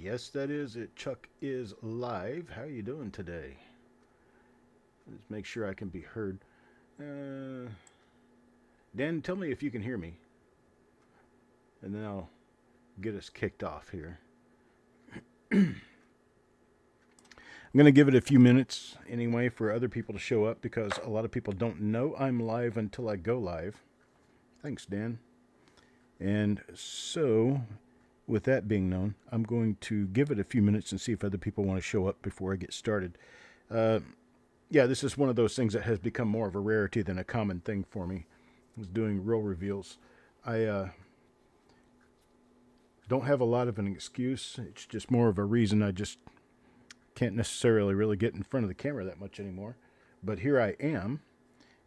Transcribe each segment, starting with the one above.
Yes, that is it. Chuck is live. How are you doing today? Let's make sure I can be heard. Uh, Dan, tell me if you can hear me, and then I'll get us kicked off here. I'm going to give it a few minutes anyway for other people to show up because a lot of people don't know I'm live until I go live. Thanks, Dan. And so, with that being known, I'm going to give it a few minutes and see if other people want to show up before I get started. Uh, yeah, this is one of those things that has become more of a rarity than a common thing for me. I was doing role reveals. I don't have a lot of an excuse. It's just more of a reason I just can't necessarily really get in front of the camera that much anymore. But here I am,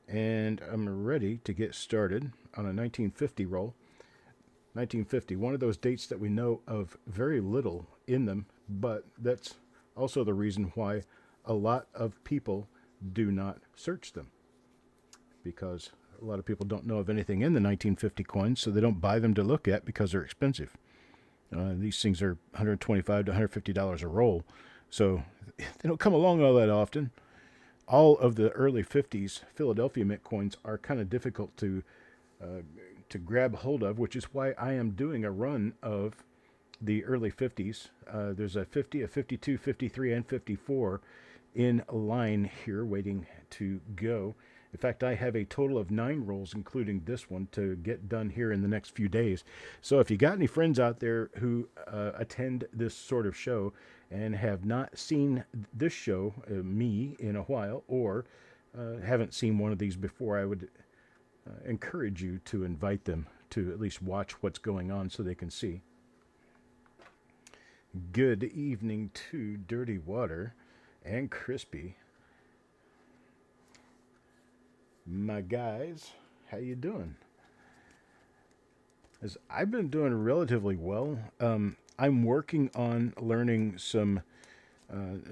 and I'm ready to get started on a 1950 roll. 1950, one of those dates that we know of very little in them, but that's also the reason why a lot of people do not search them, because a lot of people don't know of anything in the 1950 coins, so they don't buy them to look at because they're expensive. These things are $125 to $150 a roll, so they don't come along all that often. All of the early 50s Philadelphia Mint coins are kind of difficult uh, to grab hold of, which is why I am doing a run of the early 50s. There's a 50, a 52, 53, and 54 in line here waiting to go. In fact, I have a total of 9 rolls, including this one, to get done here in the next few days. So if you got any friends out there who attend this sort of show and have not seen this show, me, in a while, or haven't seen one of these before, I would encourage you to invite them to at least watch what's going on so they can see. Good evening to Dirty Water and Crispy. My guys, how you doing? As I've been doing relatively well. I'm working on learning some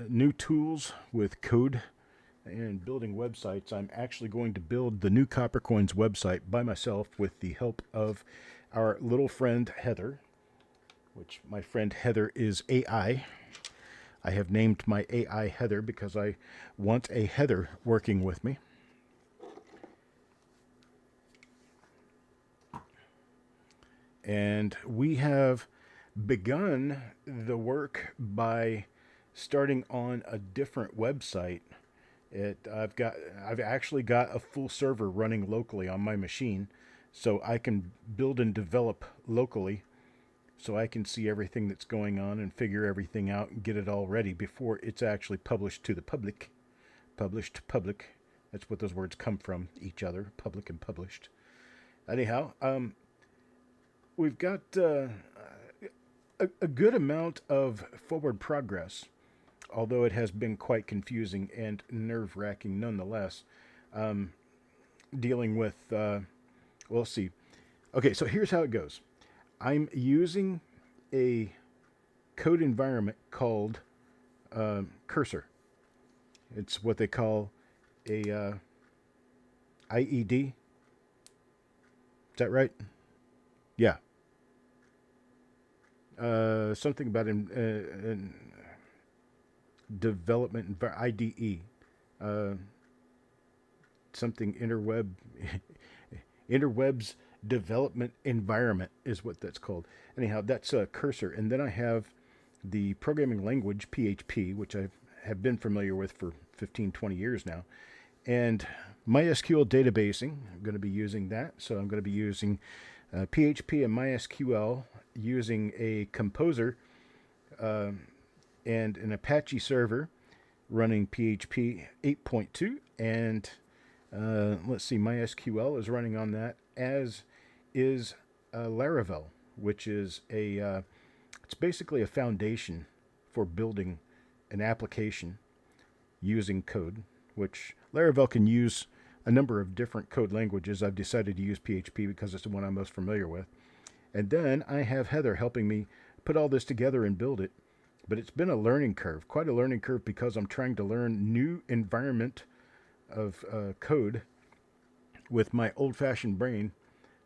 new tools with code and building websites. I'm actually going to build the new Coppercoins website by myself with the help of our little friend Heather, which my friend Heather is AI. I have named my AI Heather because I want a Heather working with me. And we have begun the work by starting on a different website. I've actually got a full server running locally on my machine, so I can build and develop locally, so I can see everything that's going on and figure everything out and get it all ready before it's actually published to the public. Published, public. That's what those words come from, each other, public and published. Anyhow, we've got a good amount of forward progress, although it has been quite confusing and nerve wracking nonetheless. Dealing with, we'll see. Okay, so here's how it goes. I'm using a code environment called Cursor. It's what they call a IED. Is that right? Yeah. Something about in development IDE. Uh, Something interwebs development environment is what that's called. Anyhow, that's a Cursor, and then I have the programming language PHP, which I have been familiar with for 15, 20 years now, and MySQL databasing. I'm going to be using that, so I'm going to be using PHP and MySQL using a composer uh, and an Apache server running PHP 8.2, and let's see, MySQL is running on that, as is Laravel, which is it's basically a foundation for building an application using code, which Laravel can use a number of different code languages. I've decided to use PHP because it's the one I'm most familiar with. And then I have Heather helping me put all this together and build it. But it's been a learning curve, quite a learning curve, because I'm trying to learn new environment of code with my old-fashioned brain.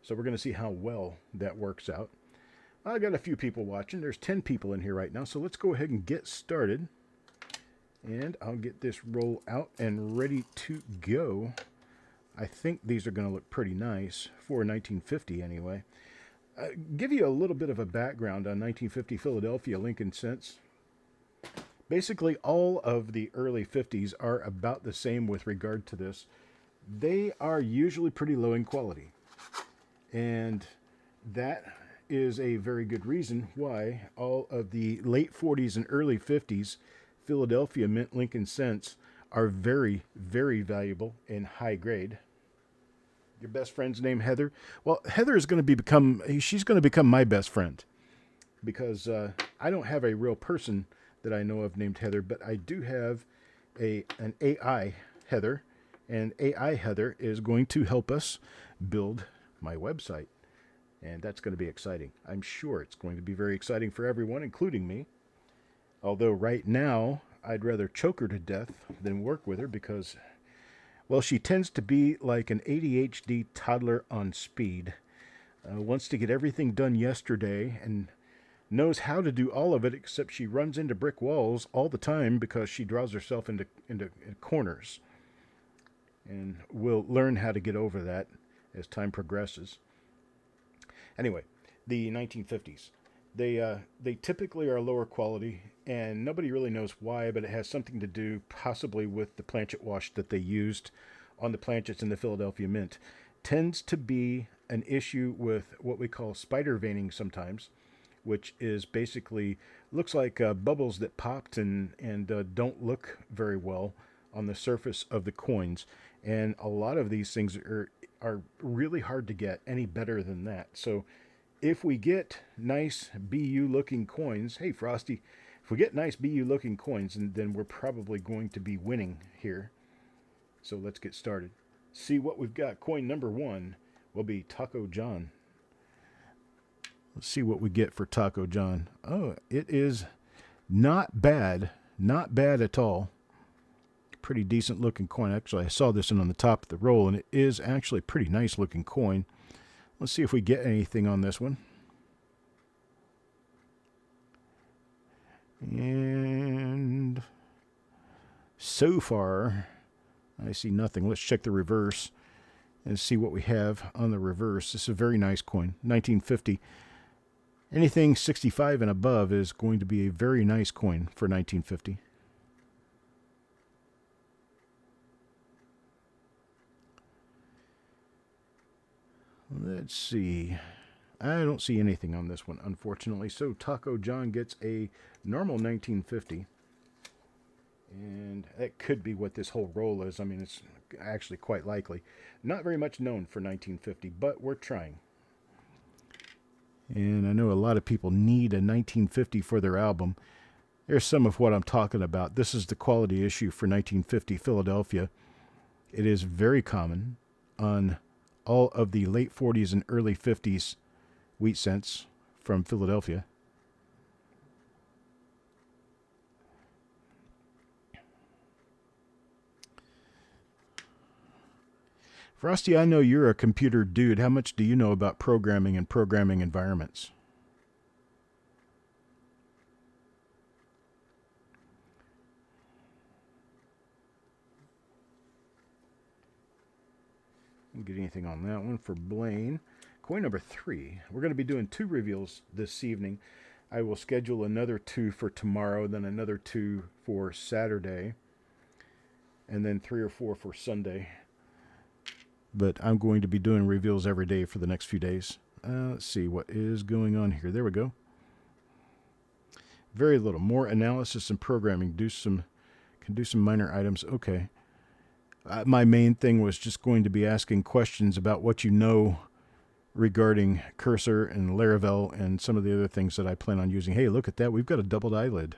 So we're going to see how well that works out. I got a few people watching. There's 10 people in here right now, so let's go ahead and get started. And I'll get this roll out and ready to go. I think these are going to look pretty nice for 1950 anyway. Give you a little bit of a background on 1950 Philadelphia Lincoln cents. Basically, all of the early 50s are about the same with regard to this. They are usually pretty low in quality. And that is a very good reason why all of the late 40s and early 50s Philadelphia Mint Lincoln cents are very, very valuable and high grade. Your best friend's name Heather? Well, Heather is going to she's going to become my best friend, because I don't have a real person that I know of named Heather, but I do have an AI Heather, and AI Heather is going to help us build my website, and that's going to be exciting. I'm sure it's going to be very exciting for everyone, including me. Although right now, I'd rather choke her to death than work with her because, well, she tends to be like an ADHD toddler on speed. Wants to get everything done yesterday and knows how to do all of it, except she runs into brick walls all the time because she draws herself into corners. And we'll learn how to get over that as time progresses. Anyway, the 1950s. They typically are lower quality, and nobody really knows why, but it has something to do possibly with the planchet wash that they used on the planchets in the Philadelphia Mint. Tends to be an issue with what we call spider veining sometimes, which is basically looks like bubbles that popped and don't look very well on the surface of the coins. And a lot of these things are really hard to get any better than that. So if we get nice BU looking coins, hey Frosty, if we get nice BU looking coins, then we're probably going to be winning here. So let's get started. See what we've got. Coin number 1 will be Taco John. Let's see what we get for Taco John. Oh, it is not bad. Not bad at all. Pretty decent looking coin. Actually, I saw this one on the top of the roll, and it is actually a pretty nice looking coin. Let's see if we get anything on this one. And so far, I see nothing. Let's check the reverse and see what we have on the reverse. This is a very nice coin, 1950. Anything 65 and above is going to be a very nice coin for 1950. Let's see. I don't see anything on this one, unfortunately. So Taco John gets a normal 1950. And that could be what this whole roll is. I mean, it's actually quite likely. Not very much known for 1950, but we're trying. And I know a lot of people need a 1950 for their album. There's some of what I'm talking about. This is the quality issue for 1950 Philadelphia. It is very common on all of the late 40s and early 50s wheat cents from Philadelphia. Frosty, I know you're a computer dude. How much do you know about programming and programming environments? Get anything on that one for Blaine. Coin number 3. We're going to be doing 2 reveals this evening. I will schedule another 2 for tomorrow, then another 2 for Saturday, and then 3 or 4 for Sunday. But I'm going to be doing reveals every day for the next few days. Let's see what is going on here. There we go. Very little. More analysis and programming. Can do some minor items. Okay. My main thing was just going to be asking questions about what you know regarding Cursor and Laravel and some of the other things that I plan on using. Hey, look at that. We've got a doubled eyelid.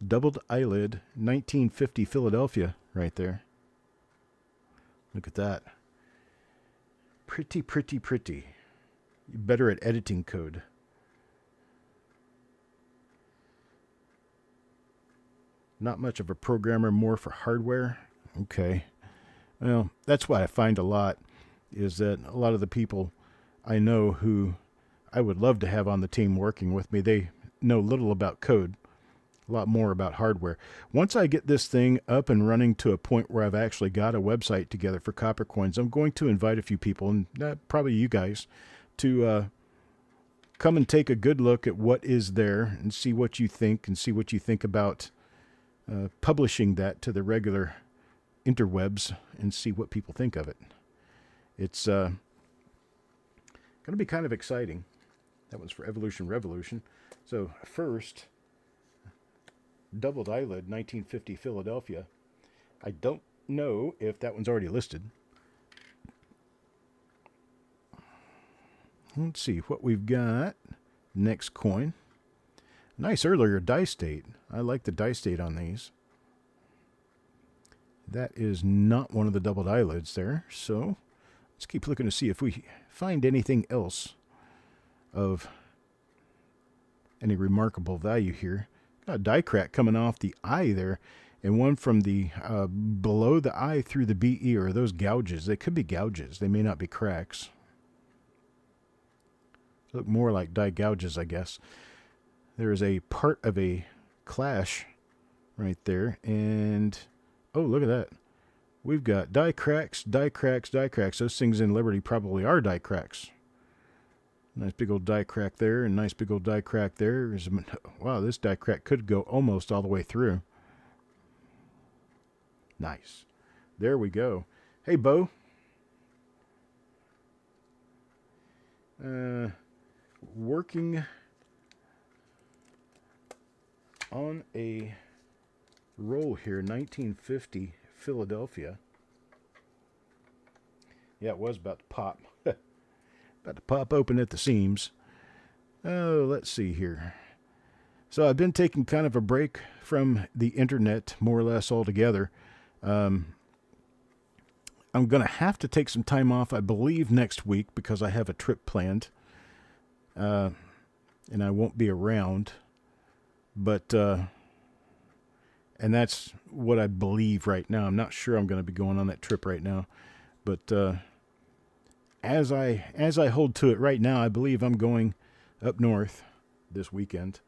Doubled eyelid 1950 Philadelphia right there. Look at that. Pretty, pretty, pretty. You're better at editing code. Not much of a programmer, more for hardware. Okay. Well, that's what I find a lot, is that a lot of the people I know who I would love to have on the team working with me. They know little about code, a lot more about hardware. Once I get this thing up and running to a point where I've actually got a website together for Copper Coins, I'm going to invite a few people, and probably you guys, to come and take a good look at what is there and see what you think, and see what you think about publishing that to the regular interwebs and see what people think of it. It's going to be kind of exciting. That one's for Evolution Revolution. So first, Doubled Eyelid, 1950 Philadelphia. I don't know if that one's already listed. Let's see what we've got. Next coin. Nice earlier dice date. I like the dice date on these. That is not one of the doubled eyelids there. So let's keep looking to see if we find anything else of any remarkable value here. Got a die crack coming off the eye there, and one from the below the eye through the BE, or those gouges. They could be gouges. They may not be cracks. Look more like die gouges, I guess. There is a part of a clash right there, and oh, look at that. We've got die cracks, die cracks, die cracks. Those things in Liberty probably are die cracks. Nice big old die crack there, and nice big old die crack there. Wow, this die crack could go almost all the way through. Nice. There we go. Hey, Bo. Working on a roll here, 1950 Philadelphia. Yeah, it was about to pop. About to pop open at the seams. Oh, let's see here. So I've been taking kind of a break from the internet, more or less altogether. I'm going to have to take some time off, I believe, next week because I have a trip planned. And I won't be around. But, and that's what I believe right now. I'm not sure I'm going to be going on that trip right now. But, as I hold to it right now, I believe I'm going up north this weekend.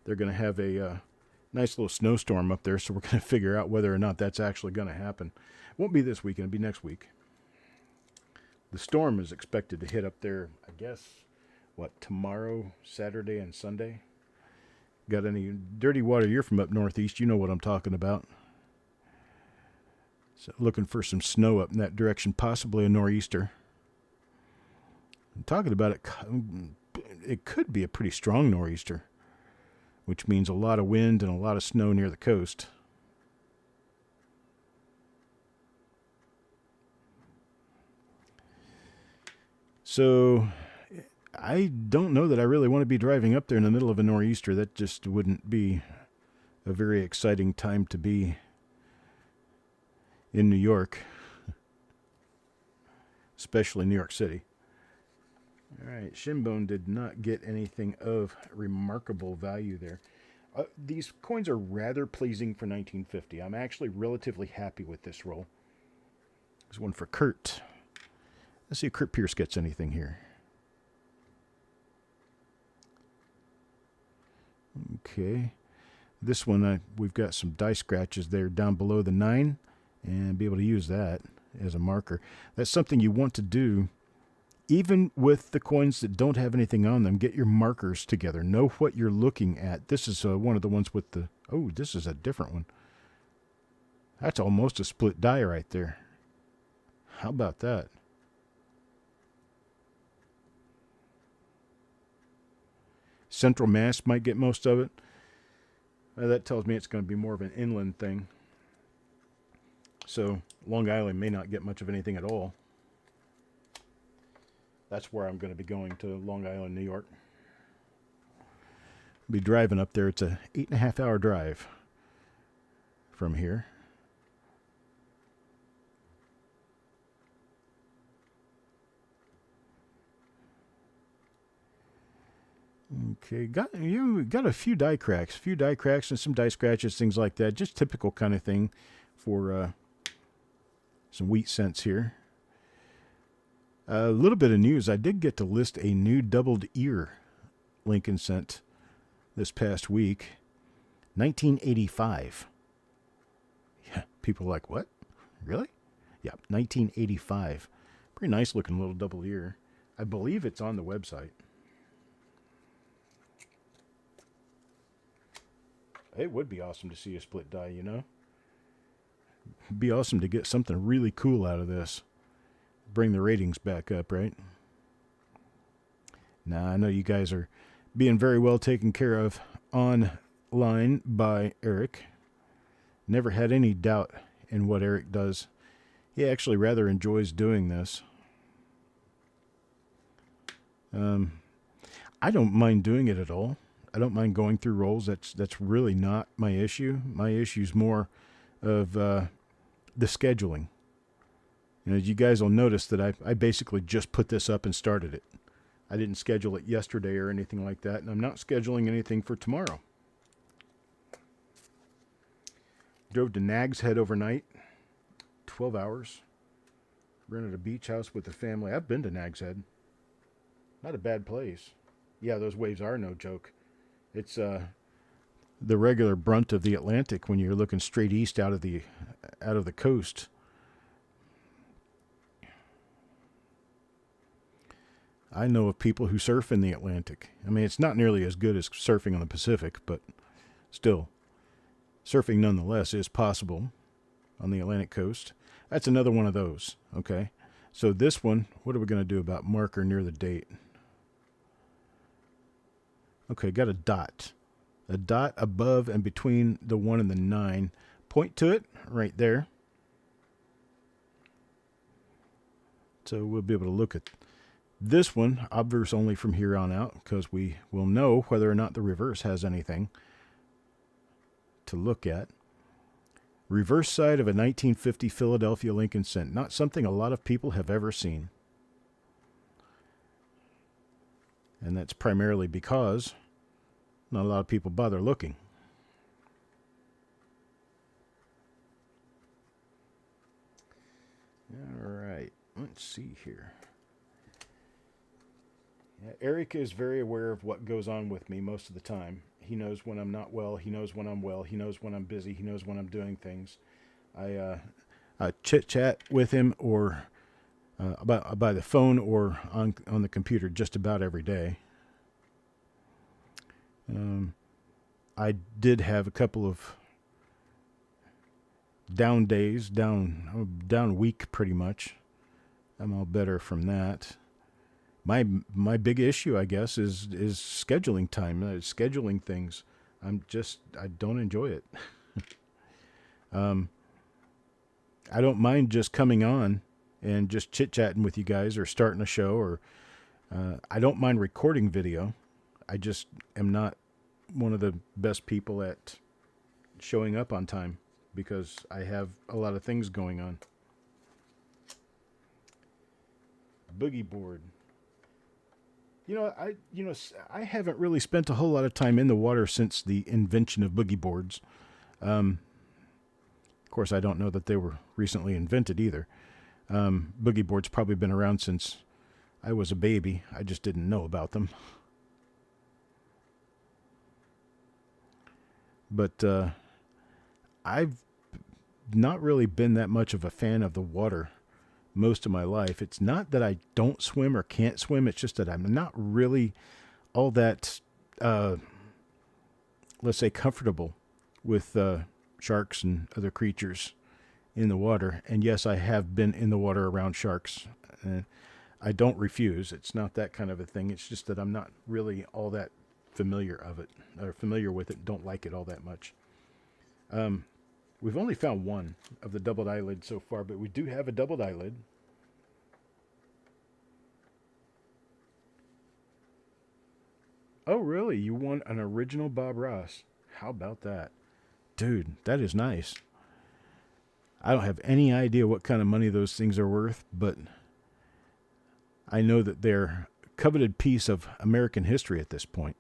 They're going to have a nice little snowstorm up there, so we're going to figure out whether or not that's actually going to happen. It won't be this weekend, it'll be next week. The storm is expected to hit up there, I guess, tomorrow, Saturday, and Sunday. Got any dirty water? You're from up northeast, you know what I'm talking about. So looking for some snow up in that direction, possibly a nor'easter. I'm talking about it could be a pretty strong nor'easter, which means a lot of wind and a lot of snow near the coast. So I don't know that I really want to be driving up there in the middle of a nor'easter. That just wouldn't be a very exciting time to be in New York, especially New York City. All right, Shinbone did not get anything of remarkable value there. These coins are rather pleasing for 1950. I'm actually relatively happy with this roll. There's one for Kurt. Let's see if Kurt Pierce gets anything here. Okay. This one, we've got some die scratches there down below the 9, and be able to use that as a marker. That's something you want to do. Even with the coins that don't have anything on them, get your markers together. Know what you're looking at. This is one of the ones with the... Oh, this is a different one. That's almost a split die right there. How about that? Central Mass might get most of it. That tells me it's going to be more of an inland thing. So Long Island may not get much of anything at all. That's where I'm going to be going, to Long Island, New York. Be driving up there. It's a 8.5-hour drive from here. Okay, got a few die cracks, and some die scratches, things like that. Just typical kind of thing for some wheat cents here. A little bit of news. I did get to list a new doubled ear Lincoln cent this past week. 1985. Yeah, people are like, what? Really? Yeah, 1985. Pretty nice looking little double ear. I believe it's on the website. It would be awesome to see a split die, you know? It'd be awesome to get something really cool out of this. Bring the ratings back up, right? Now, I know you guys are being very well taken care of online by Eric. Never had any doubt in what Eric does. He actually rather enjoys doing this. I don't mind doing it at all. I don't mind going through rolls. That's really not my issue. My issue is more of the scheduling. You know, you guys will notice that I basically just put this up and started it. I didn't schedule it yesterday or anything like that, and I'm not scheduling anything for tomorrow. Drove to Nag's Head overnight, 12 hours. Rented a beach house with the family. I've been to Nag's Head. Not a bad place. Yeah, those waves are no joke. It's the regular brunt of the Atlantic when you're looking straight east out of the coast. I know of people who surf in the Atlantic. I mean, it's not nearly as good as surfing on the Pacific, but still, surfing nonetheless is possible on the Atlantic coast. That's another one of those, okay? So this one, what are we going to do about marker near the date? Okay, got a dot. A dot above and between the 1 and the 9. Point to it right there. So we'll be able to look at this one, obverse only from here on out, because we will know whether or not the reverse has anything to look at. Reverse side of a 1950 Philadelphia Lincoln cent. Not something a lot of people have ever seen. And that's primarily because not a lot of people bother looking. All right, let's see here. Yeah, Eric is very aware of what goes on with me most of the time. He knows when I'm not well. He knows when I'm well. He knows when I'm busy. He knows when I'm doing things. I chit-chat with him or by the phone or on the computer just about every day. I did have a couple of down days, down week pretty much. I'm all better from that. My big issue, I guess, is scheduling time, scheduling things. I don't enjoy it. I don't mind just coming on and just chit-chatting with you guys or starting a show, or I don't mind recording video. I just am not one of the best people at showing up on time because I have a lot of things going on. Boogie board. I haven't really spent a whole lot of time in the water since the invention of boogie boards. Of course, I don't know that they were recently invented either. Boogie boards probably been around since I was a baby. I just didn't know about them. But I've not really been that much of a fan of the water most of my life. It's not that I don't swim or can't swim. It's just that I'm not really all that, let's say, comfortable with sharks and other creatures in the water. And yes, I have been in the water around sharks. And I don't refuse. It's not that kind of a thing. It's just that I'm not really all that familiar with it. Don't like it all that much. We've only found one of the doubled eyelid so far, but we do have a doubled eyelid. Oh, really? You won an original Bob Ross. How about that? Dude, that is nice. I don't have any idea what kind of money those things are worth, but I know that they're a coveted piece of American history at this point.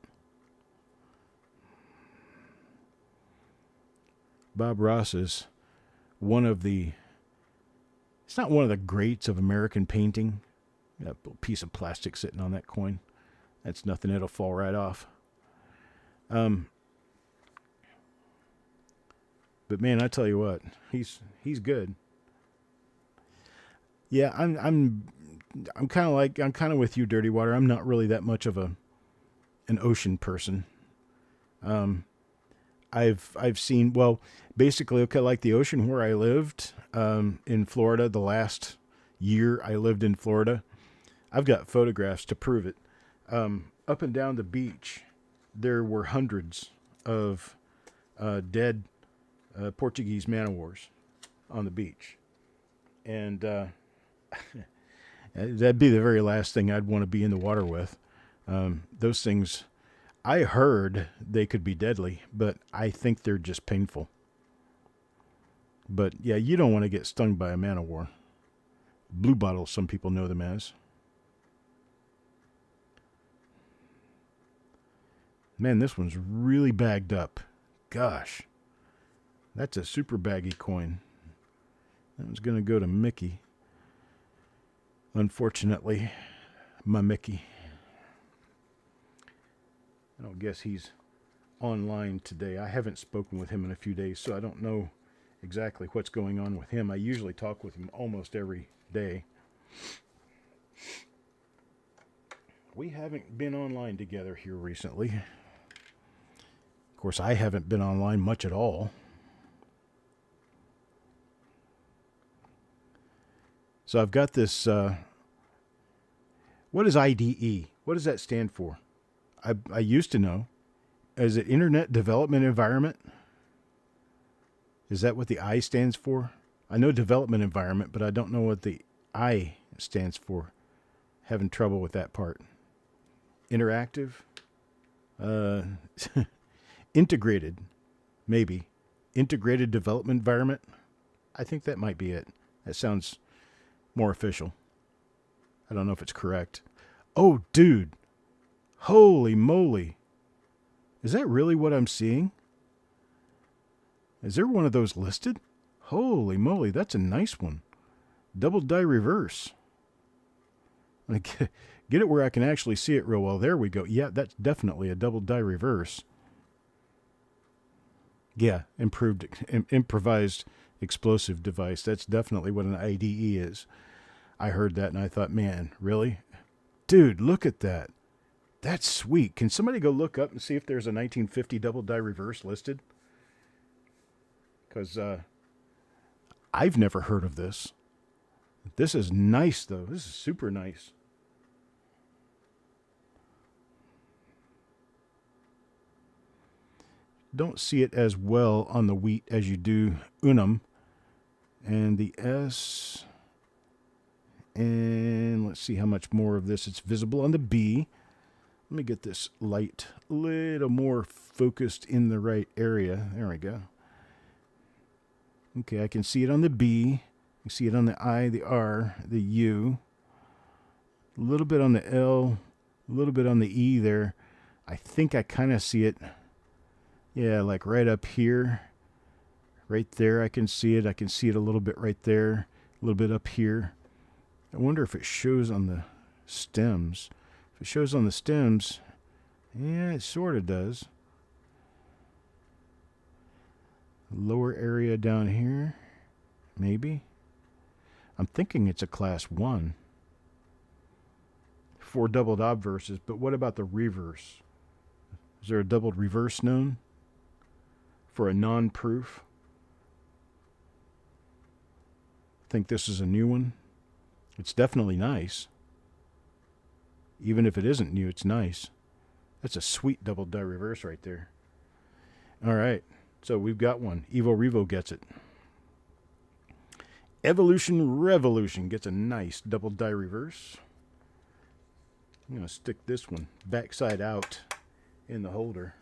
Bob Ross is it's not one of the greats of American painting. That little piece of plastic sitting on that coin. That's nothing. It'll fall right off. But man, I tell you what, he's good. Yeah, I'm kind of with you, Dirty Water. I'm not really that much of an ocean person. I've seen, well, basically, okay, like the ocean where I lived in Florida. The last year I lived in Florida, I've got photographs to prove it. Up and down the beach, there were hundreds of dead Portuguese man-o-wars on the beach. And that'd be the very last thing I'd want to be in the water with. Those things, I heard they could be deadly, but I think they're just painful. But yeah, you don't want to get stung by a man-o-war. Blue bottle, some people know them as. Man, this one's really bagged up. Gosh, that's a super baggy coin. That was going to go to Mickey. Unfortunately, my Mickey. I don't guess he's online today. I haven't spoken with him in a few days, so I don't know exactly what's going on with him. I usually talk with him almost every day. We haven't been online together here recently. Of course, I haven't been online much at all. So I've got this, what is IDE? What does that stand for? I used to know. Is it Internet Development Environment? Is that what the I stands for? I know development environment, but I don't know what the I stands for. Having trouble with that part. Interactive? Integrated, maybe. Integrated Development Environment? I think that might be it. That sounds more official. I don't know if it's correct. Oh, dude. Holy moly. Is that really what I'm seeing? Is there one of those listed? Holy moly, that's a nice one. Double die reverse. Get it where I can actually see it real well. There we go. Yeah, that's definitely a double die reverse. Yeah, improvised explosive device. That's definitely what an IDE is. I heard that and I thought, man, really? Dude, look at that. That's sweet. Can somebody go look up and see if there's a 1950 double die reverse listed? Because I've never heard of this. This is nice, though. This is super nice. Don't see it as well on the wheat as you do unum. And the S. And let's see how much more of this it's visible on the B. Let me get this light a little more focused in the right area. There we go. Okay, I can see it on the B. I see it on the I, the R, the U. A little bit on the L. A little bit on the E there. I think I kind of see it. Yeah, like right up here. Right there, I can see it. I can see it a little bit right there. A little bit up here. I wonder if it shows on the stems. If it shows on the stems, yeah, it sort of does. Lower area down here, maybe. I'm thinking it's a class 1. 4 doubled obverses, but what about the reverse? Is there a doubled reverse known for a non-proof? I think this is a new one. It's definitely nice. Even if it isn't new, it's nice. That's a sweet double die reverse right there. All right. So we've got one. Evo Revo gets it. Evolution Revolution gets a nice double die reverse. I'm going to stick this one backside out in the holder.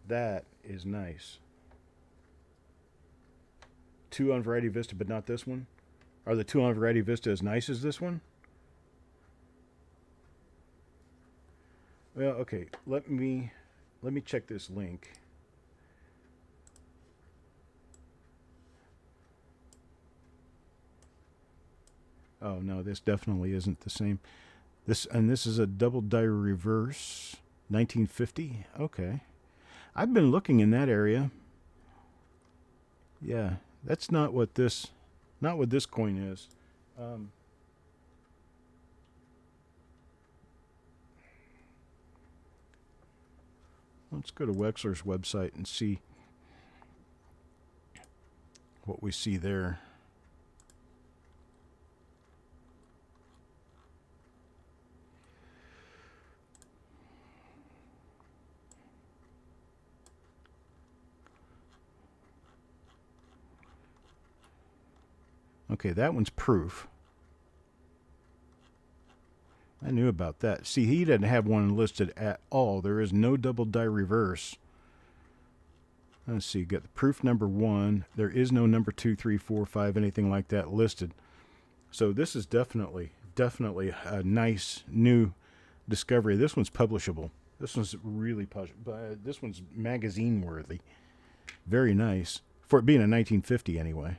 That is nice. 2 on Variety Vista, but not this one. Are the 2 on Variety Vista as nice as this one? Well, okay. Let me check this link. Oh no, this definitely isn't the same. This is a double die reverse, 1950. Okay, I've been looking in that area. Yeah, that's not what this coin is. Um, let's go to Wexler's website and see what we see there. Okay, that one's proof. I knew about that. See, he didn't have one listed at all. There is no double die reverse. Let's see, you got the proof number 1. There is no number 2, 3, 4, 5, anything like that listed. So this is definitely a nice new discovery. This one's publishable. This one's really publishable. This one's magazine worthy. Very nice. For it being a 1950 anyway.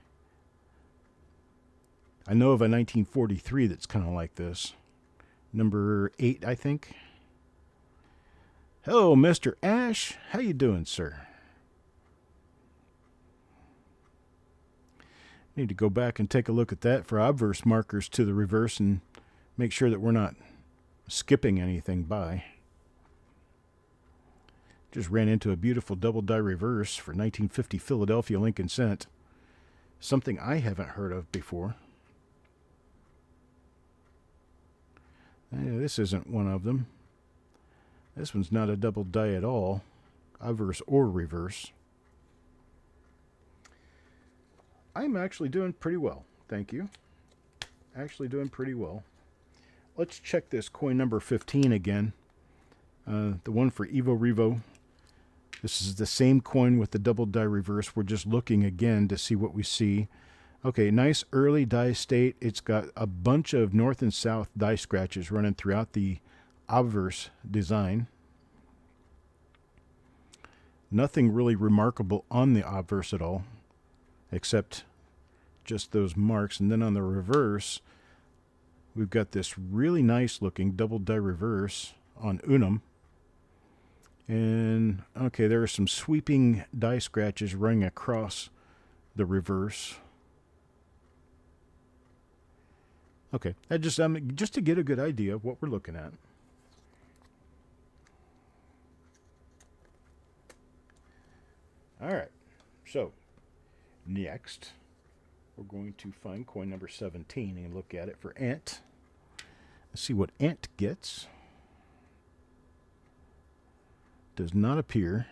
I know of a 1943 that's kind of like this. Number 8, I think. Hello, Mr. Ash. How you doing, sir? Need to go back and take a look at that for obverse markers to the reverse and make sure that we're not skipping anything by. Just ran into a beautiful double die reverse for 1950 Philadelphia Lincoln Cent. Something I haven't heard of before. This isn't one of them. This one's not a double die at all, obverse or reverse. I'm actually doing pretty well, thank you. Actually doing pretty well. Let's check this coin number 15 again. The one for Evo Revo. This is the same coin with the double die reverse. We're just looking again to see what we see. Okay, nice early die state. It's got a bunch of north and south die scratches running throughout the obverse design. Nothing really remarkable on the obverse at all, except just those marks. And then on the reverse, we've got this really nice looking double die reverse on unum. And okay, there are some sweeping die scratches running across the reverse. Okay, that just to get a good idea of what we're looking at. All right, so next we're going to find coin number 17 and look at it for Ant. Let's see what Ant gets. Does not appear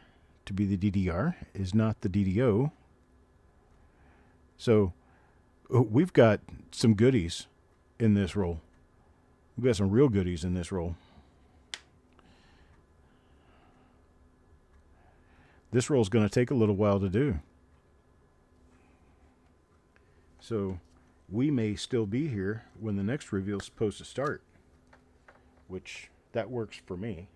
to be the DDR, is not the DDO. So we've got some goodies in this roll. We've got some real goodies in this roll. This roll is going to take a little while to do. So we may still be here when the next reveal is supposed to start, which that works for me.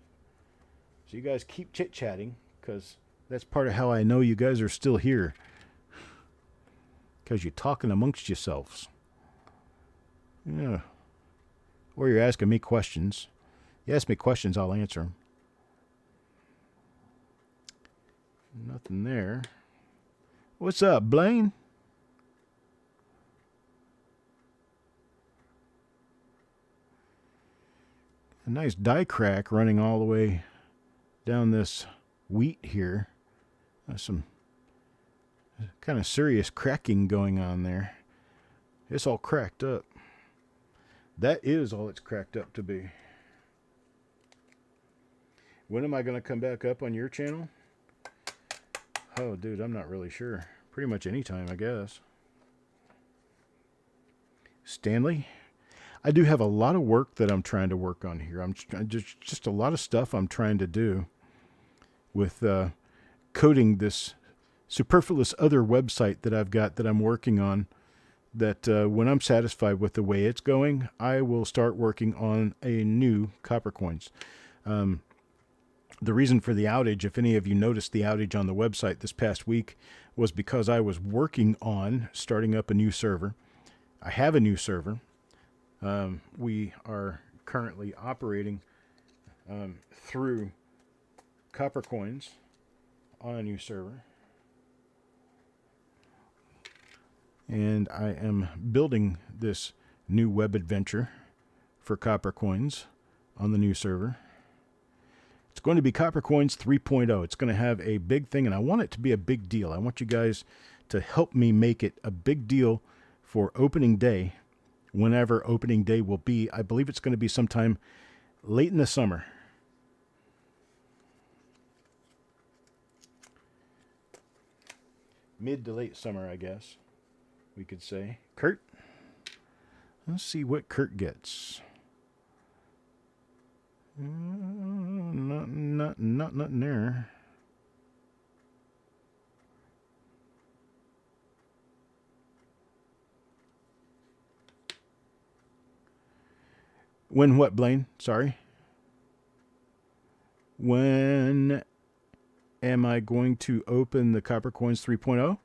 So you guys keep chit-chatting, because that's part of how I know you guys are still here, because you're talking amongst yourselves. Yeah. Or you're asking me questions. You ask me questions, I'll answer them. Nothing there. What's up, Blaine? A nice die crack running all the way down this wheat here. Some kind of serious cracking going on there. It's all cracked up. That is all it's cracked up to be. When am I going to come back up on your channel? Oh, dude, I'm not really sure. Pretty much anytime, I guess. Stanley? I do have a lot of work that I'm trying to work on here. I'm just a lot of stuff I'm trying to do with coding this superfluous other website that I've got that I'm working on, that when I'm satisfied with the way it's going, I will start working on a new copper coins. The reason for the outage, if any of you noticed the outage on the website this past week, was because I was working on starting up a new server. I have a new server. We are currently operating through copper coins on a new server. And I am building this new web adventure for copper coins on the new server. It's going to be Copper Coins 3.0. It's going to have a big thing, and I want it to be a big deal. I want you guys to help me make it a big deal for opening day, whenever opening day will be. I believe it's going to be sometime late in the summer. Mid to late summer, I guess we could say. Kurt? Let's see what Kurt gets. Nothing there. When what, Blaine? Sorry. When am I going to open the Copper Coins 3.0?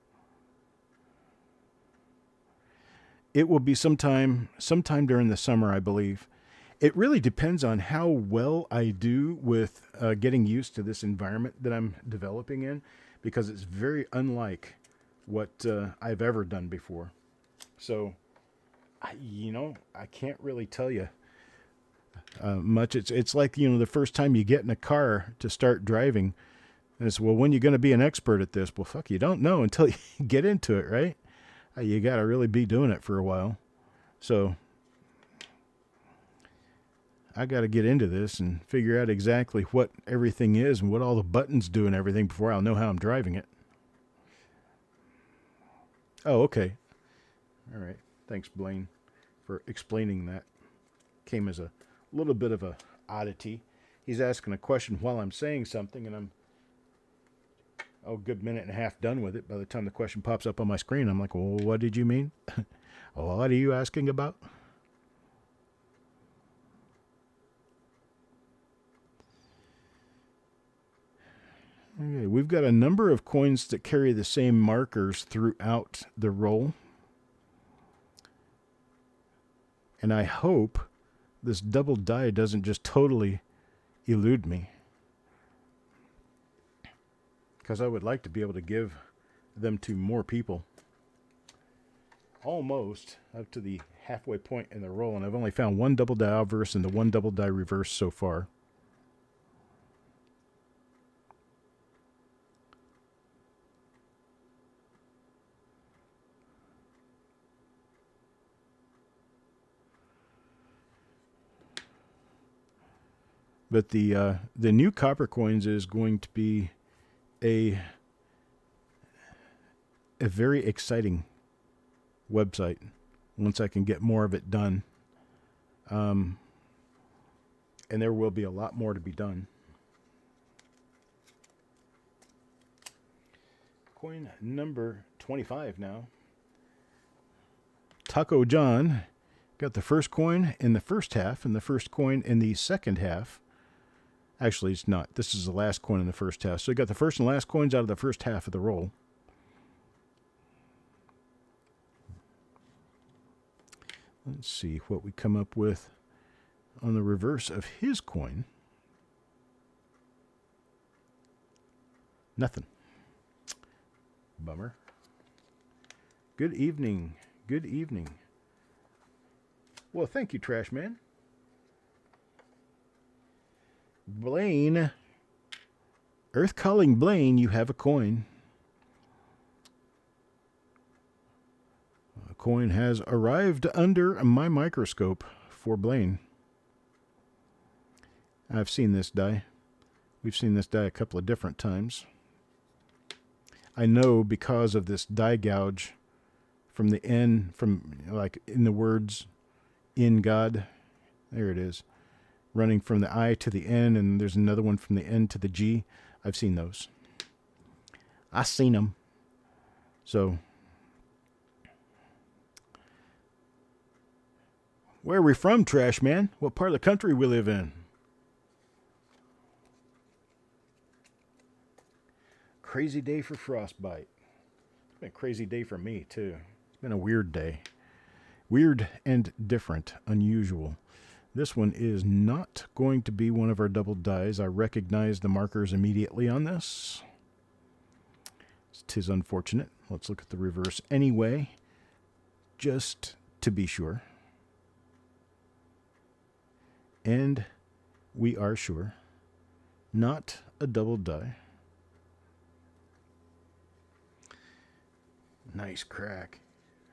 It will be sometime during the summer, I believe. It really depends on how well I do with getting used to this environment that I'm developing in, because it's very unlike what I've ever done before. So, I can't really tell you much. It's like, the first time you get in a car to start driving. And it's, well, when are you going to be an expert at this? Well, fuck, you don't know until you get into it, right? You got to really be doing it for a while. So I got to get into this and figure out exactly what everything is and what all the buttons do and everything before I'll know how I'm driving it. Oh, okay. All right. Thanks, Blaine, for explaining that. Came as a little bit of a oddity. He's asking a question while I'm saying something, and I'm a good minute and a half done with it. By the time the question pops up on my screen, I'm like, well, what did you mean? What are you asking about? Okay, we've got a number of coins that carry the same markers throughout the roll. And I hope this double die doesn't just totally elude me, because I would like to be able to give them to more people. Almost up to the halfway point in the roll, and I've only found one double die obverse and the one double die reverse so far. But the new copper coins is going to be a very exciting website once I can get more of it done. And there will be a lot more to be done. Coin number 25 now. Taco John got the first coin in the first half and the first coin in the second half. Actually, it's not. This is the last coin in the first half. So he got the first and last coins out of the first half of the roll. Let's see what we come up with on the reverse of his coin. Nothing. Bummer. Good evening. Good evening. Well, thank you, Trash Man. Blaine. Earth Calling Blaine, you have a coin. A coin has arrived under my microscope for Blaine. I've seen this die. We've seen this die a couple of different times. I know because of this die gouge from the N, from like in the words, in God. There it is. Running from the I to the N, and there's another one from the N to the G. I've seen those. I've seen them. So, where are we from, Trash Man? What part of the country we live in? Crazy day for frostbite. It's been a crazy day for me, too. It's been a weird day. Weird and different, unusual. This one is not going to be one of our double dies. I recognize the markers immediately on this. 'Tis unfortunate. Let's look at the reverse anyway, just to be sure. And we are sure. Not a double die. Nice crack,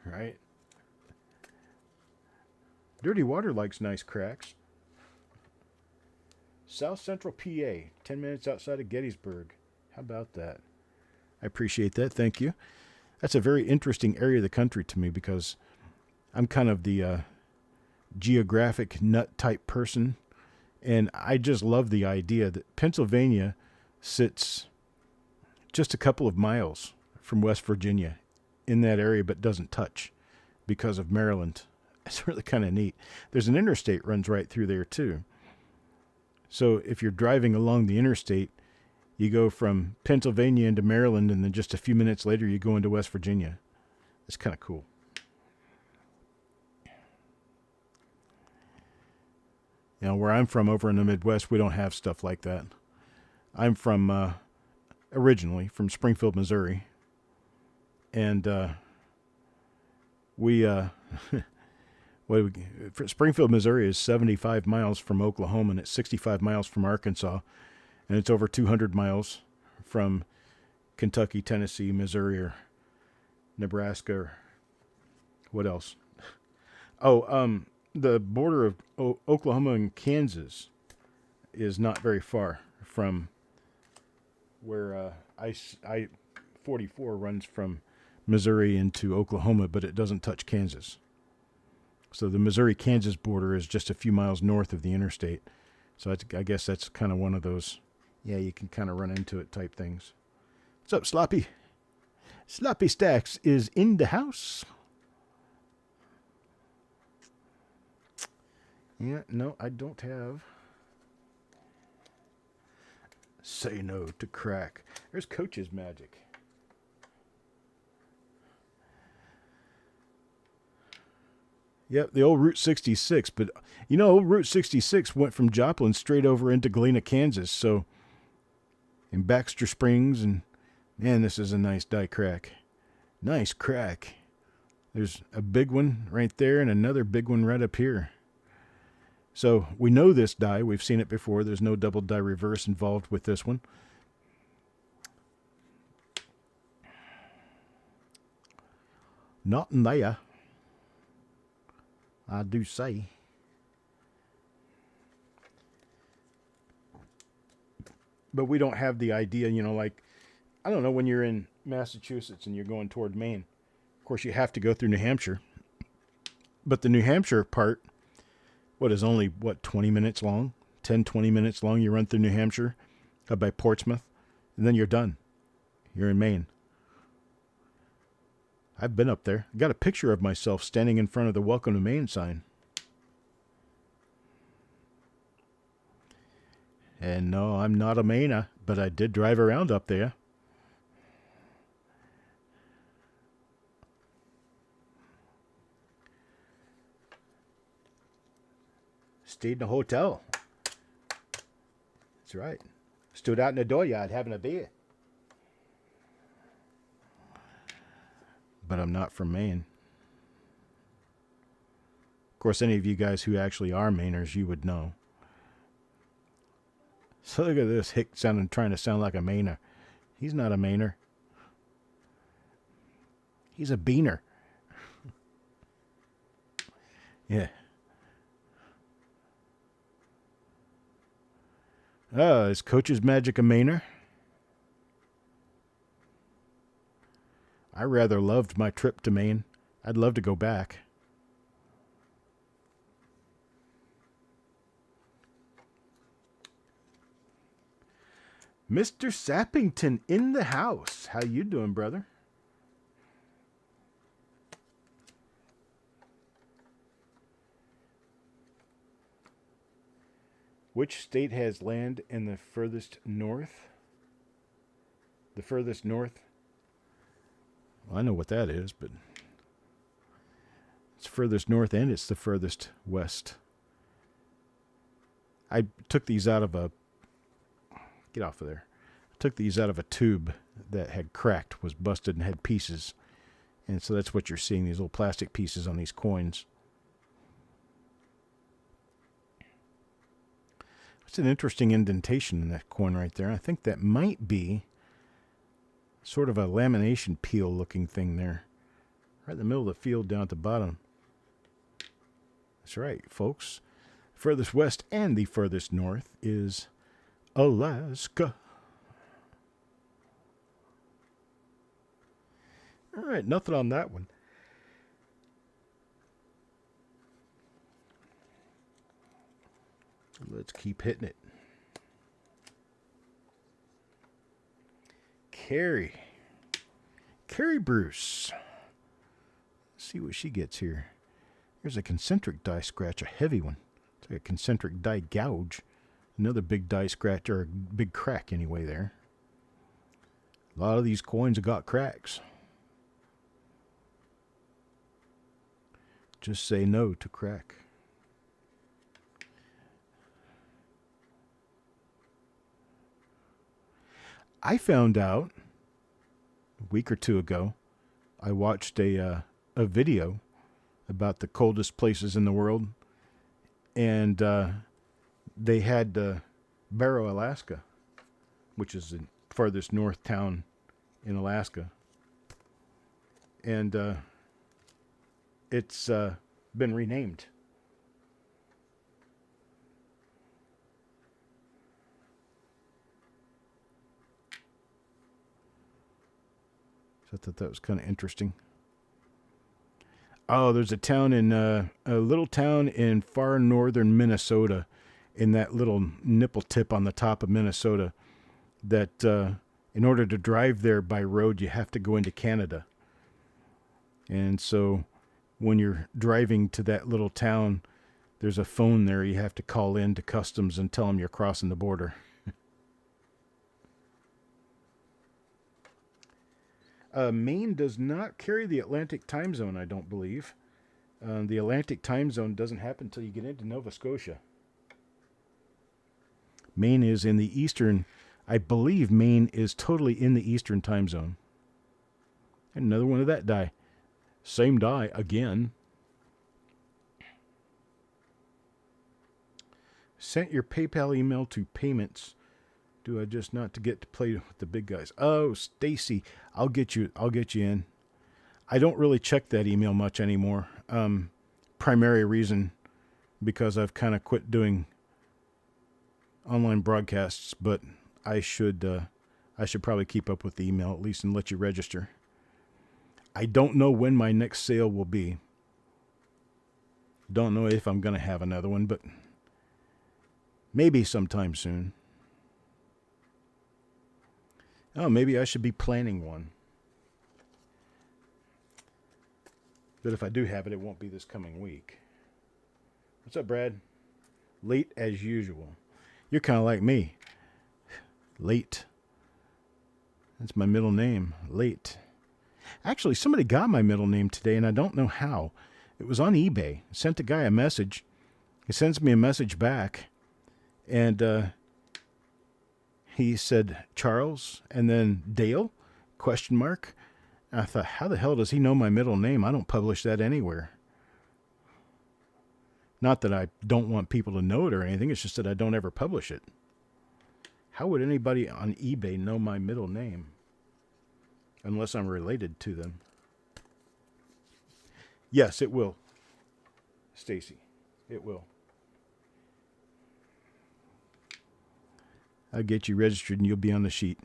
right? Dirty Water likes nice cracks. South Central PA, 10 minutes outside of Gettysburg. How about that? I appreciate that. Thank you. That's a very interesting area of the country to me because I'm kind of the geographic nut type person. And I just love the idea that Pennsylvania sits just a couple of miles from West Virginia in that area, but doesn't touch because of Maryland. It's really kind of neat. There's an interstate runs right through there too. So if you're driving along the interstate, you go from Pennsylvania into Maryland, and then just a few minutes later, you go into West Virginia. It's kind of cool. You know, where I'm from over in the Midwest, we don't have stuff like that. I'm from, originally from Springfield, Missouri. And Springfield, Missouri is 75 miles from Oklahoma, and it's 65 miles from Arkansas. And it's over 200 miles from Kentucky, Tennessee, Missouri, or Nebraska, or what else? Oh, the border of Oklahoma and Kansas is not very far from where I-44 runs from Missouri into Oklahoma, but it doesn't touch Kansas. So the Missouri-Kansas border is just a few miles north of the interstate. So I guess that's kind of one of those, yeah, you can kind of run into it type things. What's up, Sloppy? Sloppy Stacks is in the house. Yeah, no, I don't have. Say no to crack. There's Coach's Magic. Yep, the old Route 66. But, you know, old Route 66 went from Joplin straight over into Galena, Kansas. So, in Baxter Springs. And, man, this is a nice die crack. Nice crack. There's a big one right there and another big one right up here. So, we know this die. We've seen it before. There's no double die reverse involved with this one. Not in there, I do say. But we don't have the idea, you know, like, I don't know, when you're in Massachusetts and you're going toward Maine. Of course, you have to go through New Hampshire. But the New Hampshire part, is only, 20 minutes long? 10, 20 minutes long. You run through New Hampshire up by Portsmouth, and then you're done. You're in Maine. I've been up there. I got a picture of myself standing in front of the Welcome to Maine sign. And no, I'm not a Mainer, but I did drive around up there. Stayed in a hotel. That's right. Stood out in the dooryard having a beer. But I'm not from Maine. Of course, any of you guys who actually are Mainers, you would know. So look at this hick trying to sound like a Mainer. He's not a Mainer. He's a Beaner. Yeah. Is Coach's Magic a Mainer? I rather loved my trip to Maine. I'd love to go back. Mr. Sappington in the house. How you doing, brother? Which state has land in the furthest north? The furthest north? Well, I know what that is, but it's furthest north and it's the furthest west. I took these out of a... Get off of there. I took these out of a tube that had cracked, was busted, and had pieces. And so that's what you're seeing, these little plastic pieces on these coins. It's an interesting indentation in that coin right there. I think that might be sort of a lamination peel looking thing there. Right in the middle of the field down at the bottom. That's right, folks. Furthest west and the furthest north is Alaska. All right, nothing on that one. Let's keep hitting it. Carrie Bruce. Let's see what she gets here. Here's a concentric die scratch, a heavy one. It's like a concentric die gouge. Another big die scratch, or a big crack anyway there. A lot of these coins have got cracks. Just say no to crack. I found out a week or two ago, I watched a video about the coldest places in the world, and they had Barrow, Alaska, which is the farthest north town in Alaska, and it's been renamed. So I thought that was kind of interesting. Oh, there's a town in a little town in far northern Minnesota, in that little nipple tip on the top of Minnesota, that in order to drive there by road, you have to go into Canada. And so when you're driving to that little town, there's a phone there. You have to call in to customs and tell them you're crossing the border. Maine does not carry the Atlantic time zone, I don't believe. The Atlantic time zone doesn't happen until you get into Nova Scotia. Maine is in the eastern... I believe Maine is totally in the eastern time zone. And another one of that die. Same die again. Sent your PayPal email to payments. Do I just not to get to play with the big guys? Oh, Stacy, I'll get you in. I don't really check that email much anymore. Primary reason because I've kind of quit doing online broadcasts, but I should probably keep up with the email at least and let you register. I don't know when my next sale will be. Don't know if I'm going to have another one, but maybe sometime soon. Oh, maybe I should be planning one. But if I do have it, it won't be this coming week. What's up, Brad? Late as usual. You're kind of like me. Late. That's my middle name. Late. Actually, somebody got my middle name today, and I don't know how. It was on eBay. I sent the guy a message. He sends me a message back, and he said, Charles, and then Dale, ? And I thought, how the hell does he know my middle name? I don't publish that anywhere. Not that I don't want people to know it or anything. It's just that I don't ever publish it. How would anybody on eBay know my middle name? Unless I'm related to them. Yes, it will. Stacy, it will. I'll get you registered and you'll be on the sheet.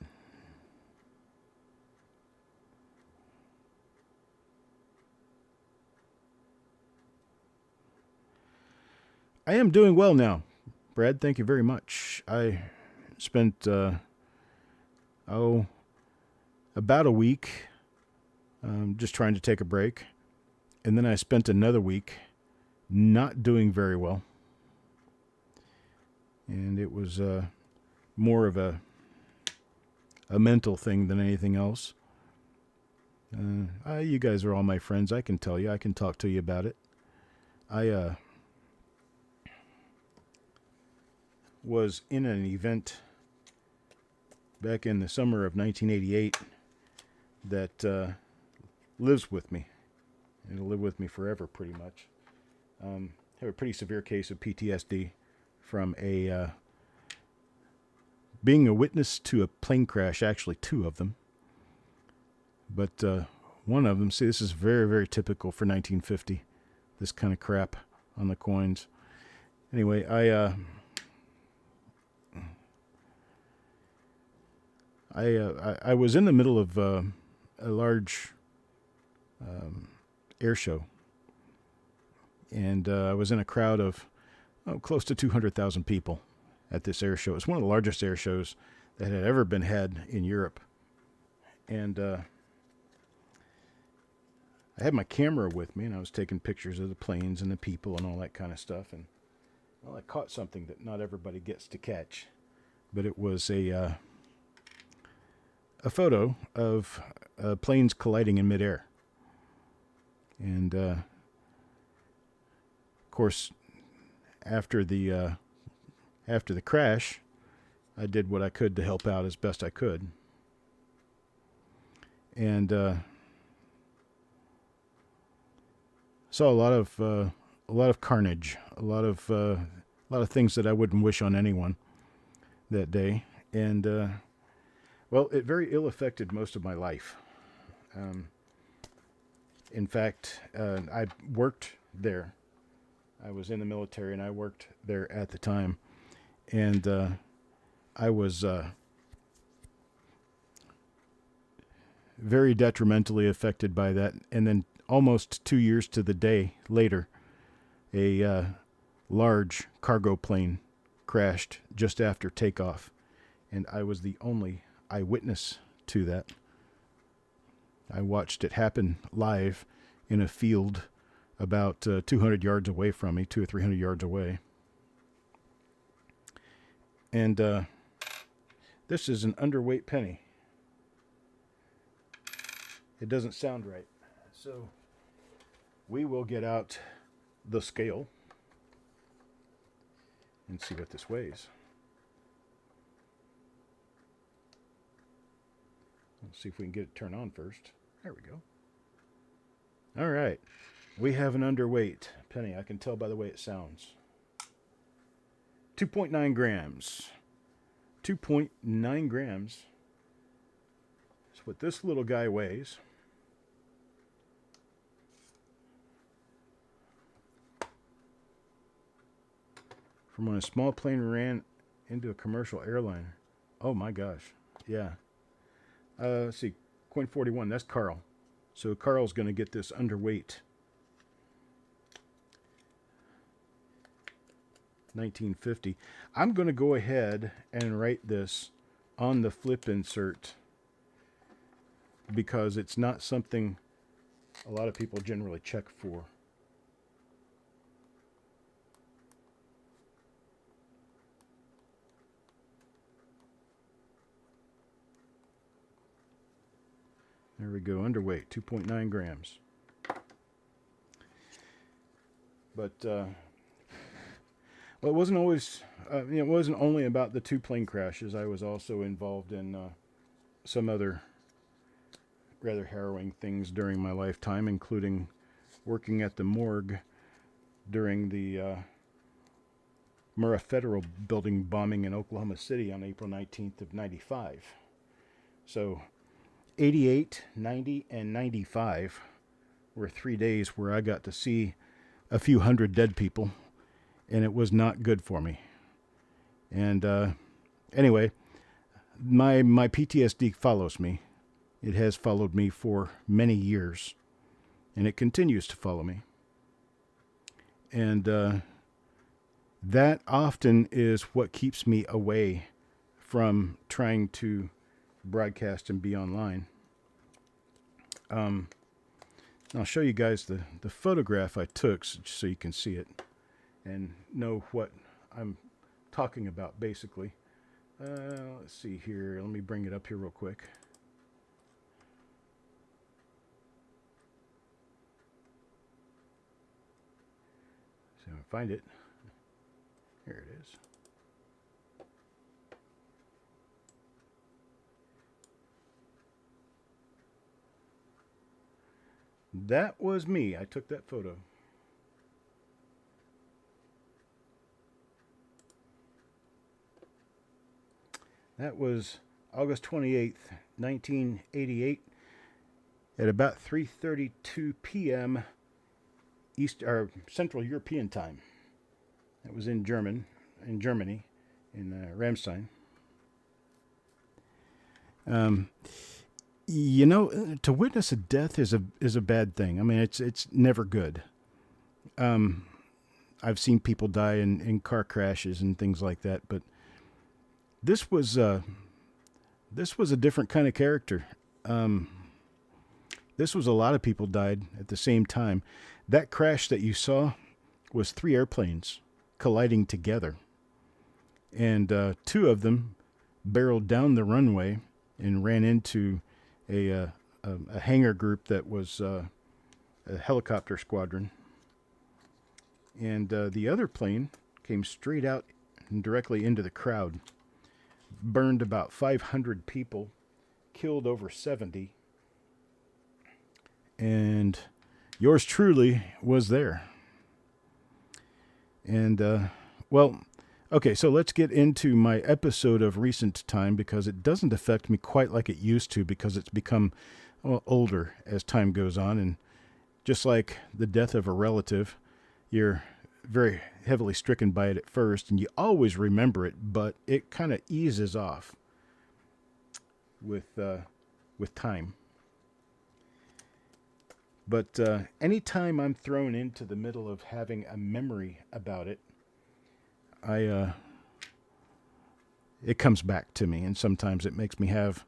I am doing well now. Brad, thank you very much. I spent, about a week just trying to take a break. And then I spent another week not doing very well. And it was more of a mental thing than anything else. You guys are all my friends. I can tell you. I can talk to you about it. I was in an event back in the summer of 1988 that lives with me. It'll live with me forever, pretty much. Have a pretty severe case of PTSD from being a witness to a plane crash, actually 2 of them. But one of them, see, this is very, very typical for 1950, this kind of crap on the coins. Anyway, I was in the middle of a large air show, and I was in a crowd of close to 200,000 people at this air show. It's one of the largest air shows that had ever been had in Europe. And I had my camera with me, and I was taking pictures of the planes and the people and all that kind of stuff. And well, I caught something that not everybody gets to catch, but it was a photo of planes colliding in midair. And of course, after the crash, I did what I could to help out as best I could. And saw a lot of carnage, a lot of things that I wouldn't wish on anyone that day. And well, it very ill affected most of my life. In fact, I worked there. I was in the military, and I worked there at the time. And I was very detrimentally affected by that. And then almost 2 years to the day later, a large cargo plane crashed just after takeoff. And I was the only eyewitness to that. I watched it happen live in a field about 200 yards away from me, 200 or 300 yards away. And this is an underweight penny. It doesn't sound right. So we will get out the scale and see what this weighs. Let's see if we can get it turned on first. There we go. All right. We have an underweight penny. I can tell by the way it sounds. 2.9 grams. 2.9 grams is what this little guy weighs. From when a small plane ran into a commercial airliner. Oh my gosh. Yeah. Let's see. Coin 41. That's Carl. So Carl's going to get this underweight. 1950. I'm going to go ahead and write this on the flip insert because it's not something a lot of people generally check for. There we go, underweight, 2.9 grams. But well, it wasn't always, it wasn't only about the 2 plane crashes. I was also involved in some other rather harrowing things during my lifetime, including working at the morgue during the Murrah Federal Building bombing in Oklahoma City on April 19th of 95. So 88, 90, and 95 were 3 days where I got to see a few hundred dead people, and it was not good for me. And anyway, my PTSD follows me. It has followed me for many years, and it continues to follow me. And that often is what keeps me away from trying to broadcast and be online. I'll show you guys the photograph I took so you can see it and know what I'm talking about, basically. Let's see here. Let me bring it up here real quick. find it. Here it is. That was me. I took that photo. That was August 28th, 1988 at about 3:32 p.m. East or Central European time. That was in Germany, in Ramstein. You know, to witness a death is a bad thing. I mean, it's never good. I've seen people die in car crashes and things like that, but this was a different kind of character. This was a lot of people died at the same time. That crash that you saw was 3 airplanes colliding together, and 2 of them barreled down the runway and ran into a hangar group that was a helicopter squadron, and the other plane came straight out and directly into the crowd, burned about 500 people, killed over 70, and yours truly was there. And well, okay, so let's get into my episode of recent time, because it doesn't affect me quite like it used to, because it's become older as time goes on. And just like the death of a relative, you're very heavily stricken by it at first, and you always remember it, but it kind of eases off with time. But anytime I'm thrown into the middle of having a memory about it, it comes back to me, and sometimes it makes me have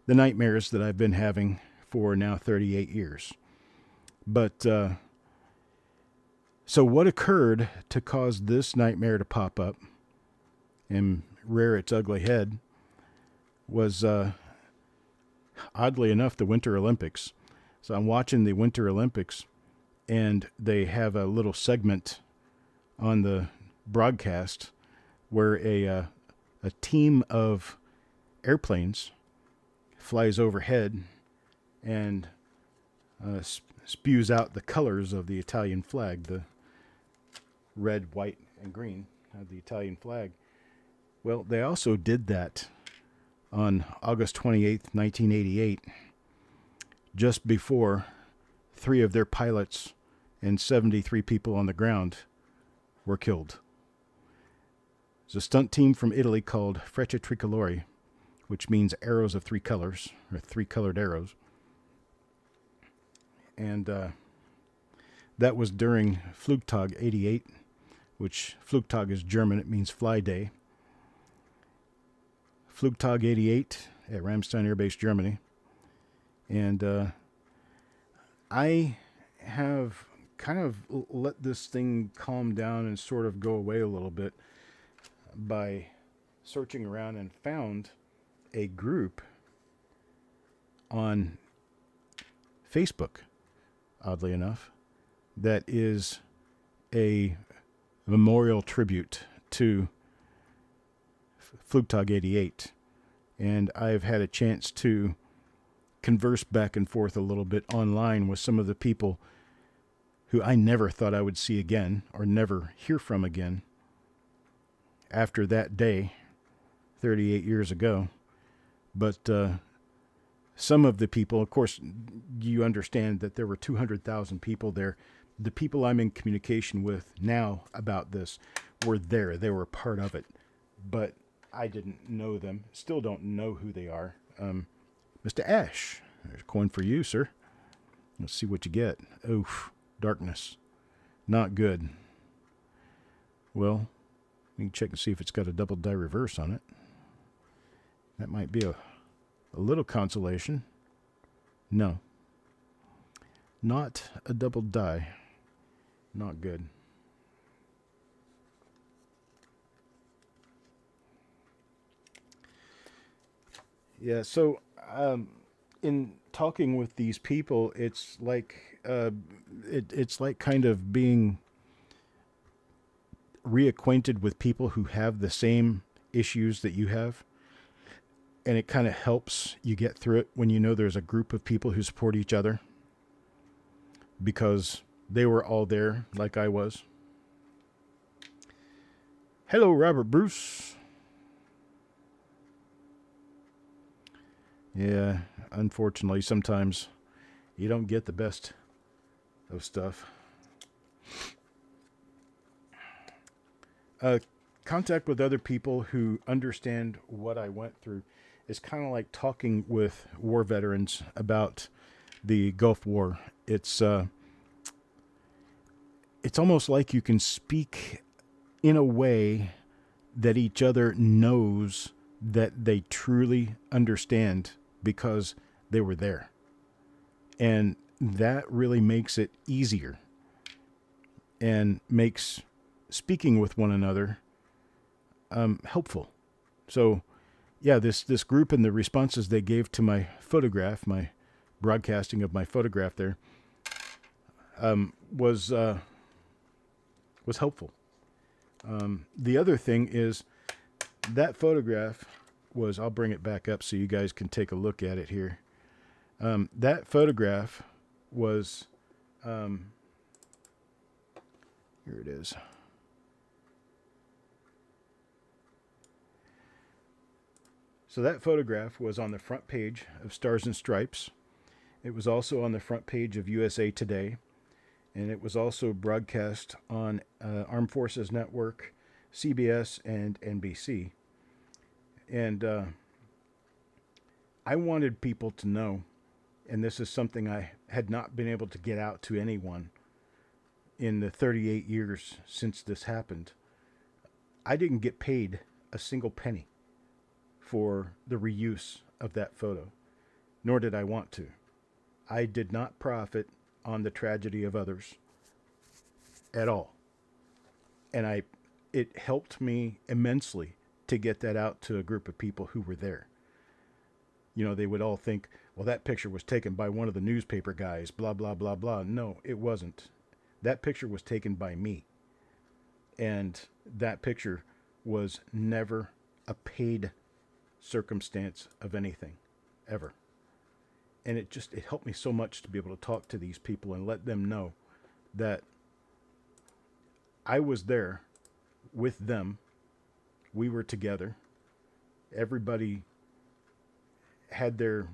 the nightmares that I've been having for now 38 years. But so what occurred to cause this nightmare to pop up and rear its ugly head was, oddly enough, the Winter Olympics. So I'm watching the Winter Olympics, and they have a little segment on the broadcast where a team of airplanes flies overhead and spews out the colors of the Italian flag, the red, white, and green of the Italian flag. Well, they also did that on August 28th, 1988, just before 3 of their pilots and 73 people on the ground were killed. It's a stunt team from Italy called Frecce Tricolori, which means arrows of 3 colors, or 3 colored arrows. And that was during Flugtag 88, which Flugtag is German, it means fly day. Flugtag 88 at Ramstein Air Base, Germany. And I have kind of let this thing calm down and sort of go away a little bit by searching around, and found a group on Facebook, oddly enough, that is a memorial tribute to Flugtag 88. And I've had a chance to converse back and forth a little bit online with some of the people who I never thought I would see again or never hear from again after that day 38 years ago. But some of the people, of course, you understand that there were 200,000 people there. The people I'm in communication with now about this were there. They were part of it. But I didn't know them. Still don't know who they are. Mr. Ash, there's a coin for you, sir. Let's see what you get. Oof, darkness. Not good. Well, we can check and see if it's got a double die reverse on it. That might be a little consolation. No. Not a double die. Not good. Yeah, so in talking with these people, it's like it's like kind of being reacquainted with people who have the same issues that you have. And it kind of helps you get through it when you know there's a group of people who support each other, because they were all there like I was. Hello, Robert Bruce. Yeah, unfortunately, sometimes you don't get the best of stuff. Contact with other people who understand what I went through is kind of like talking with war veterans about the Gulf War. It's almost like you can speak in a way that each other knows that they truly understand because they were there. And that really makes it easier and makes speaking with one another helpful. So, yeah, this group and the responses they gave to my photograph, my broadcasting of my photograph there, was helpful. The other thing is that photograph was, I'll bring it back up so you guys can take a look at it here. That photograph was, here it is. So that photograph was on the front page of Stars and Stripes. It was also on the front page of USA Today. And it was also broadcast on Armed Forces Network, CBS, and NBC. And I wanted people to know, and this is something I had not been able to get out to anyone in the 38 years since this happened. I didn't get paid a single penny for the reuse of that photo, nor did I want to. I did not profit on the tragedy of others at all. And it helped me immensely to get that out to a group of people who were there. You know, they would all think, well, that picture was taken by one of the newspaper guys, blah, blah, blah, blah. No, it wasn't. That picture was taken by me. And that picture was never a paid circumstance of anything, ever. And it helped me so much to be able to talk to these people and let them know that I was there with them. We were together. Everybody had their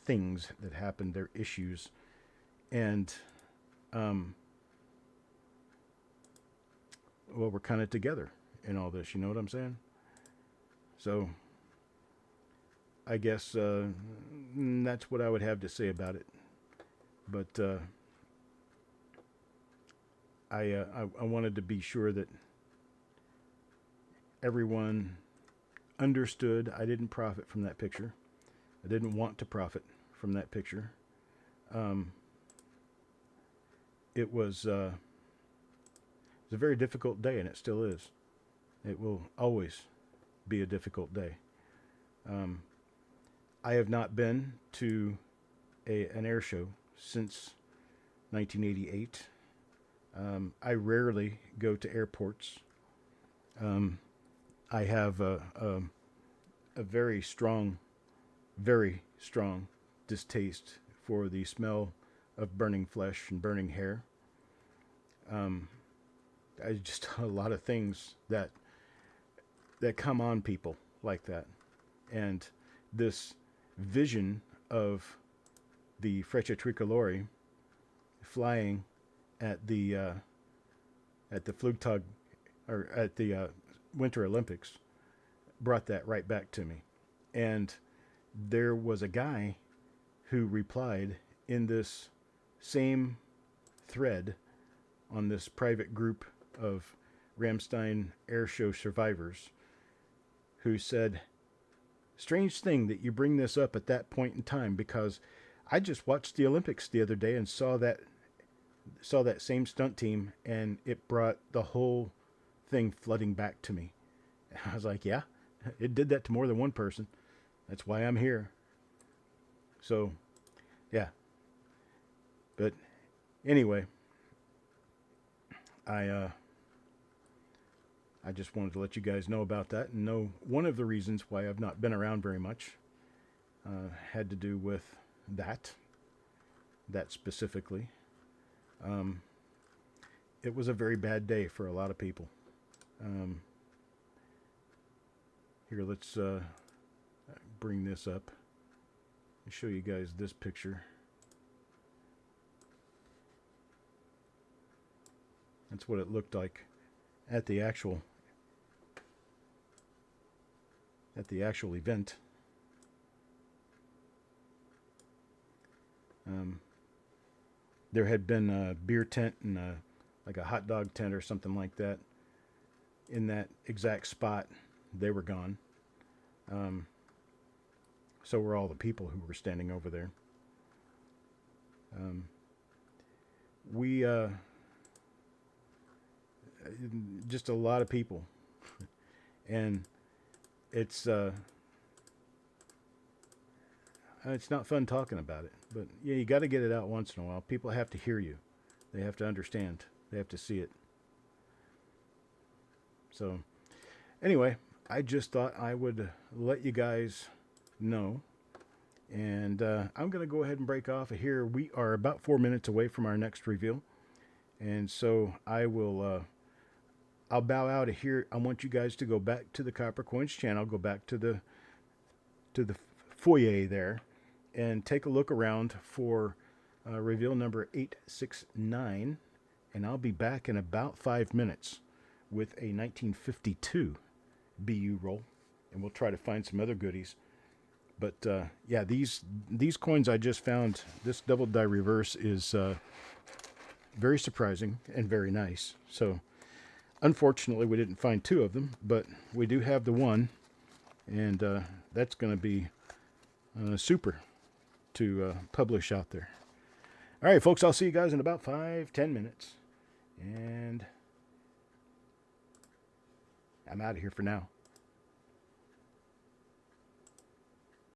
things that happened, their issues. And, well, we're kind of together in all this, you know what I'm saying? So I guess that's what I would have to say about it. But I wanted to be sure that everyone understood I didn't profit from that picture. I didn't want to profit from that picture. It was a very difficult day, and it still is. It will always be a difficult day. I have not been to an air show since 1988. I rarely go to airports. I have a very strong distaste for the smell of burning flesh and burning hair. I just a lot of things that come on people like that, and this vision of the Freccia Tricolore flying at the Flugtag, or at the Winter Olympics, brought that right back to me. And there was a guy who replied in this same thread on this private group of Ramstein air show survivors, who said, "Strange thing that you bring this up at that point in time, because I just watched the Olympics the other day and saw that same stunt team, and it brought the whole thing flooding back to me." And I was like, yeah, it did that to more than one person. That's why I'm here. So, yeah. But anyway, I I just wanted to let you guys know about that, and know one of the reasons why I've not been around very much had to do with that specifically. It was a very bad day for a lot of people. Here, let's bring this up and show you guys this picture. That's what it looked like at the actual event. There had been a beer tent and like a hot dog tent or something like that in that exact spot. They were gone. So were all the people who were standing over there. We just a lot of people, and it's not fun talking about it, but yeah, you got to get it out once in a while. People have to hear you. They have to understand. They have to see it. So anyway, I just thought I would let you guys know. And I'm going to go ahead and break off of here. We are about 4 minutes away from our next reveal. And so I will, I'll bow out of here. I want you guys to go back to the Copper Coins channel, go back to the foyer there, and take a look around for reveal number 869. And I'll be back in about 5 minutes with a 1952 BU roll, and we'll try to find some other goodies. But yeah, these coins I just found, this double die reverse is very surprising and very nice. So unfortunately we didn't find two of them, but we do have the one, and that's going to be super to publish out there. All right, folks, I'll see you guys in about 5-10 minutes, and I'm out of here for now.